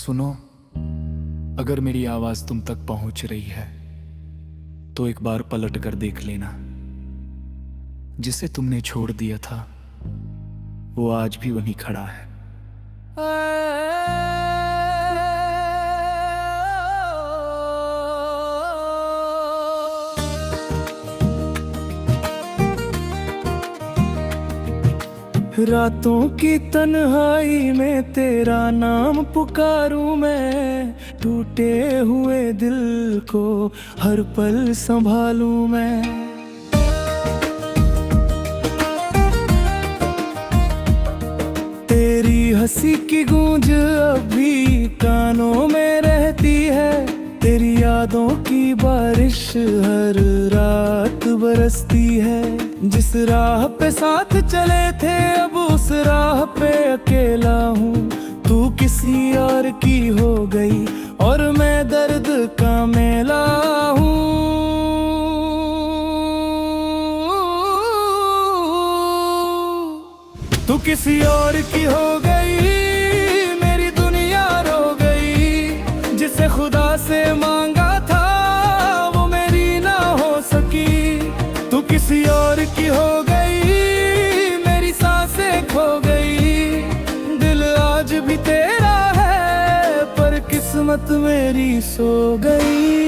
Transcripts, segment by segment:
सुनो, अगर मेरी आवाज तुम तक पहुंच रही है तो एक बार पलट कर देख लेना। जिसे तुमने छोड़ दिया था वो आज भी वहीं खड़ा है। रातों की तन्हाई में तेरा नाम पुकारूं मैं, टूटे हुए दिल को हर पल संभालूं मैं। तेरी हंसी की गूंज अभी कानों में रहती है, तेरी यादों की बारिश हर रात बरसती है। जिस राह पे साथ चले थे अब उस राह पे अकेला हूँ। तू किसी और की हो गई और मैं दर्द का मेला हूँ। तू किसी और की हो गई, मेरी दुनिया रो गई। जिसे खुदा से मांगा था वो मेरी ना हो सकी। तू किसी और की हो गई, मेरी सांसें खो गई। दिल आज भी तेरा है पर किस्मत मेरी सो गई।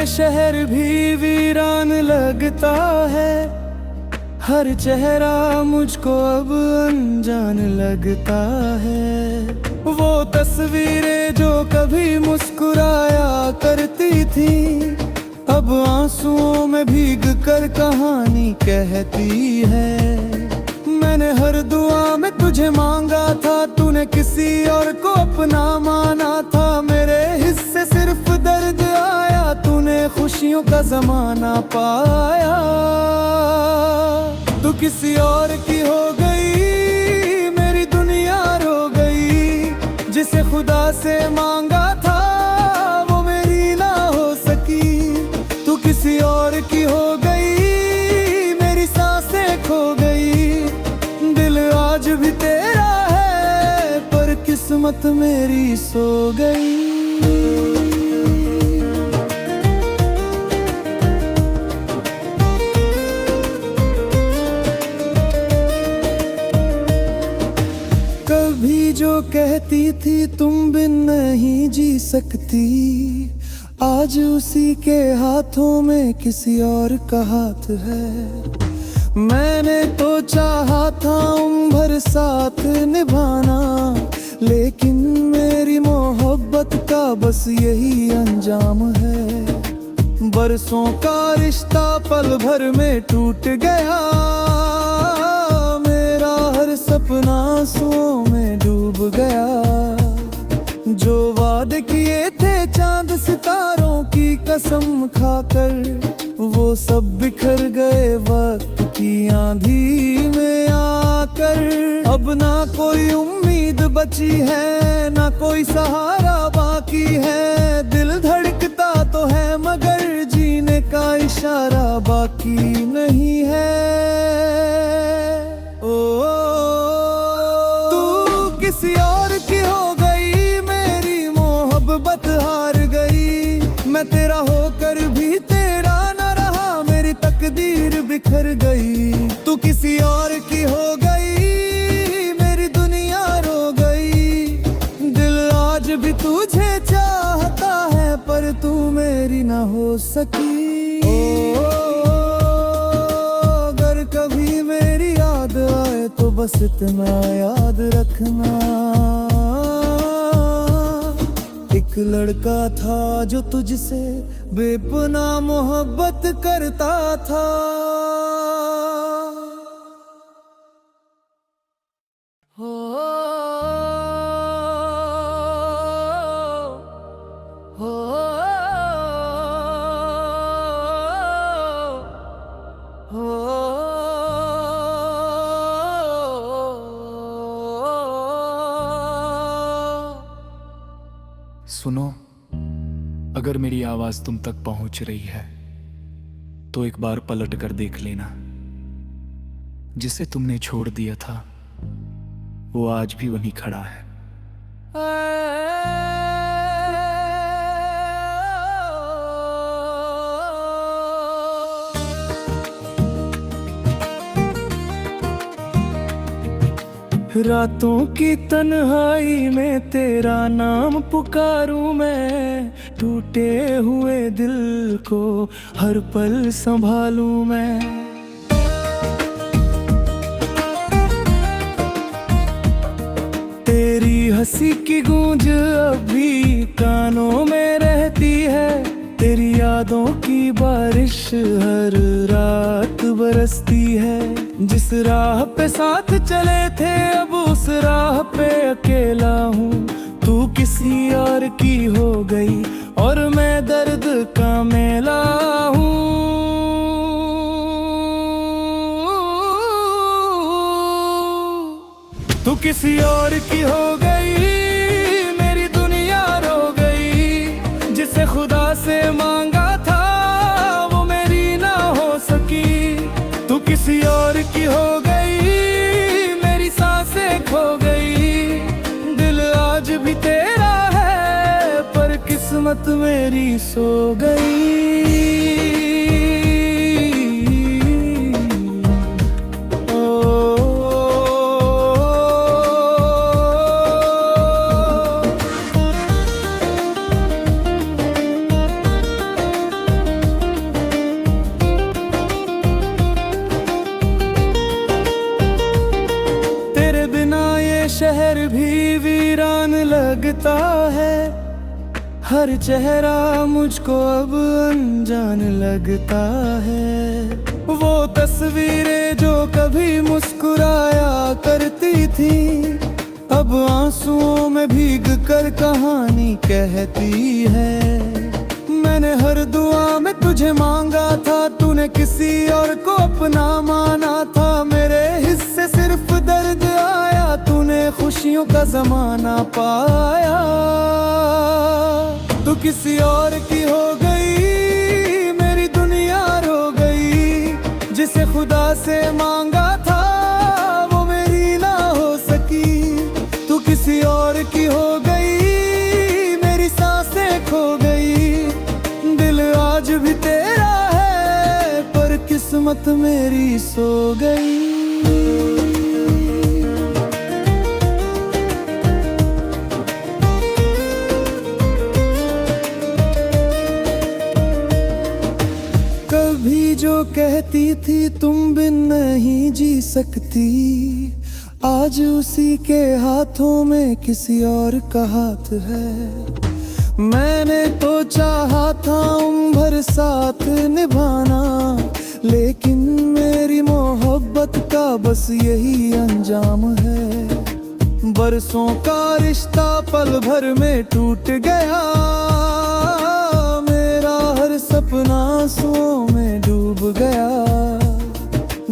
शहर भी वीरान लगता है, हर चेहरा मुझको अब अनजान लगता है। वो तस्वीरें जो कभी मुस्कुराया करती थी अब आंसुओं में भीग कर कहानी कहती है। मैंने हर दुआ में तुझे मांगा था, तूने किसी और को अपना माना था। मेरे हिस्से सिर्फ दर्द आया, तूने खुशियों का जमाना पाया। तू किसी और की हो गई, मेरी दुनिया रो गई। जिसे खुदा से मांगा था वो मेरी ना हो सकी। तू किसी और की हो गई, मेरी सांसें खो गई। दिल आज भी तेरा है पर किस्मत मेरी सो गई। कभी जो कहती थी तुम बिन नहीं जी सकती, आज उसी के हाथों में किसी और का हाथ है। मैंने तो चाहा था उम्र भर साथ निभाना, लेकिन मेरी मोहब्बत का बस यही अंजाम है। बरसों का रिश्ता पल भर में टूट गया, मेरा हर सपना आंसुओं में डूब गया। जो वादे किए थे चांद सितारों की कसम खाकर, वो सब बिखर गए वक्त की आंधी में आकर। अब ना कोई उम्मीद बची है, ना कोई सहारा बाकी है। दिल धड़कता तो है मगर जीने का इशारा बाकी नहीं है। तू किसी और की हो गई, मेरी मोहब्बत हार गई। मैं तेरा होकर भी तेरा न रहा, मेरी तकदीर बिखर गई। तू किसी और की हो गई, मेरी दुनिया रो गई। दिल आज भी तुझे चाहता है पर तू मेरी ना हो सकी। अगर कभी मेरी याद आए तो बस इतना याद रखना, एक लड़का था जो तुझसे बेपनाह मोहब्बत करता था। हो हो हो सुनो, अगर मेरी आवाज तुम तक पहुंच रही है तो एक बार पलट कर देख लेना। जिसे तुमने छोड़ दिया था वो आज भी वहीं खड़ा है। रातों की तन्हाई में तेरा नाम पुकारूं मैं, टूटे हुए दिल को हर पल संभालूं मैं। तेरी हंसी की गूंज अभी कानों में रहती है, तेरी यादों की बारिश हर रात बरसती है। जिस राह पे साथ चले थे अब उस राह पे अकेला हूँ, तू किसी और की हो गई और मैं दर्द का मेला हूँ। तू किसी और की हो गई, मेरी दुनिया रो गई। जिसे खुदा से मांगा था वो मेरी ना हो सकी। तू किसी और की हो गई, मेरी सांसें खो गई। दिल आज भी तेरा है पर किस्मत मेरी सो गई। शहर भी वीरान लगता है, हर चेहरा मुझको अब अनजान लगता है। वो तस्वीरें जो कभी मुस्कुराया करती थी अब आंसुओं में भीग कर कहानी कहती है। मैंने हर दुआ में तुझे मांगा था, तूने किसी और को अपना माना था। मेरे हिस्से सिर्फ दर्द आया, तूने खुशियों का जमाना पाया। तू किसी और की हो गई, मेरी दुनिया रो गई। जिसे खुदा से मांगा था वो मेरी ना हो सकी। तू किसी और की हो गई, मेरी सांसें खो गई। दिल आज भी तेरा है पर किस्मत मेरी सो गई। कभी जो कहती थी तुम बिन नहीं जी सकती, आज उसी के हाथों में किसी और का हाथ है। मैंने तो चाहा था उम्र भर साथ निभाना, लेकिन मेरी मोहब्बत का बस यही अंजाम है। बरसों का रिश्ता पल भर में टूट गया, मेरा हर सपना आंसुओं में डूब गया।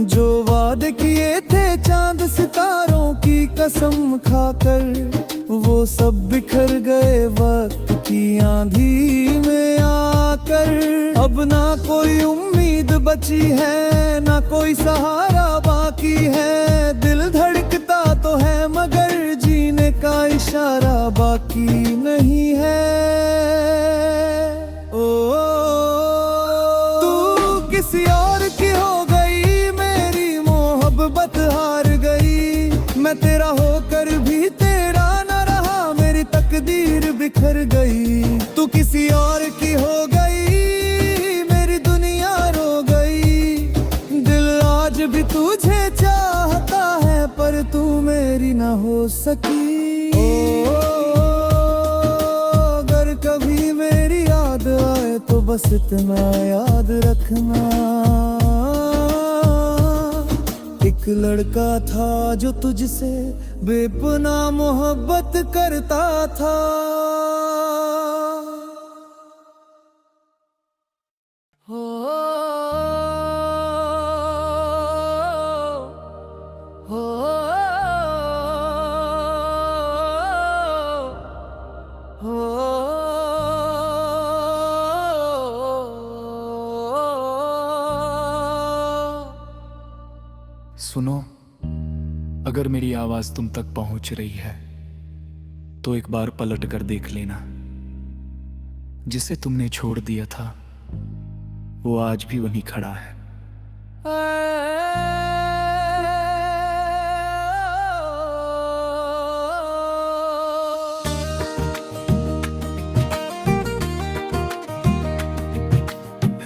जो वादे किए थे चांद सितारों की कसम खाकर, वो सब बिखर गए वक्त की आंधी में आकर। अब ना कोई उम्मीद बची है, ना कोई सहारा बाकी है। दिल धड़कता तो है मगर जीने का इशारा बाकी नहीं है। ओ तू किसी और की हो गई, मेरी मोहब्बत हार गई। मैं तेरा होकर भी तेरा न रहा, मेरी तकदीर बिखर गई। तू किसी और की हो गई, मेरी दुनिया रो गई। दिल आज भी तुझे चाहता है पर तू मेरी ना हो सकी। अगर कभी मेरी याद आए तो बस इतना याद रखना, एक लड़का था जो तुझसे बेपनाह मोहब्बत करता था। हो हो हो सुनो, अगर मेरी आवाज तुम तक पहुंच रही है तो एक बार पलट कर देख लेना। जिसे तुमने छोड़ दिया था वो आज भी वहीं खड़ा है।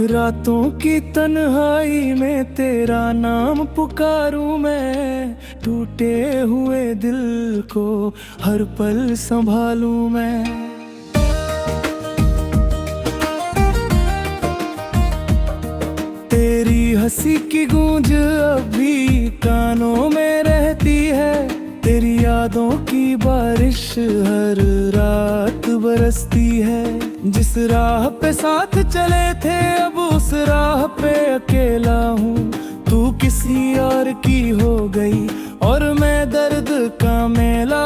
रातों की तन्हाई में तेरा नाम पुकारूं मैं, टूटे हुए दिल को हर पल संभालूं मैं। तेरी हंसी की गूंज अभी कानों में रहती है, तेरी यादों की बारिश हर रात बरसती है। जिस राह पे साथ चले थे अब उस राह पे अकेला हूँ। तू किसी और की हो गई और मैं दर्द का मेला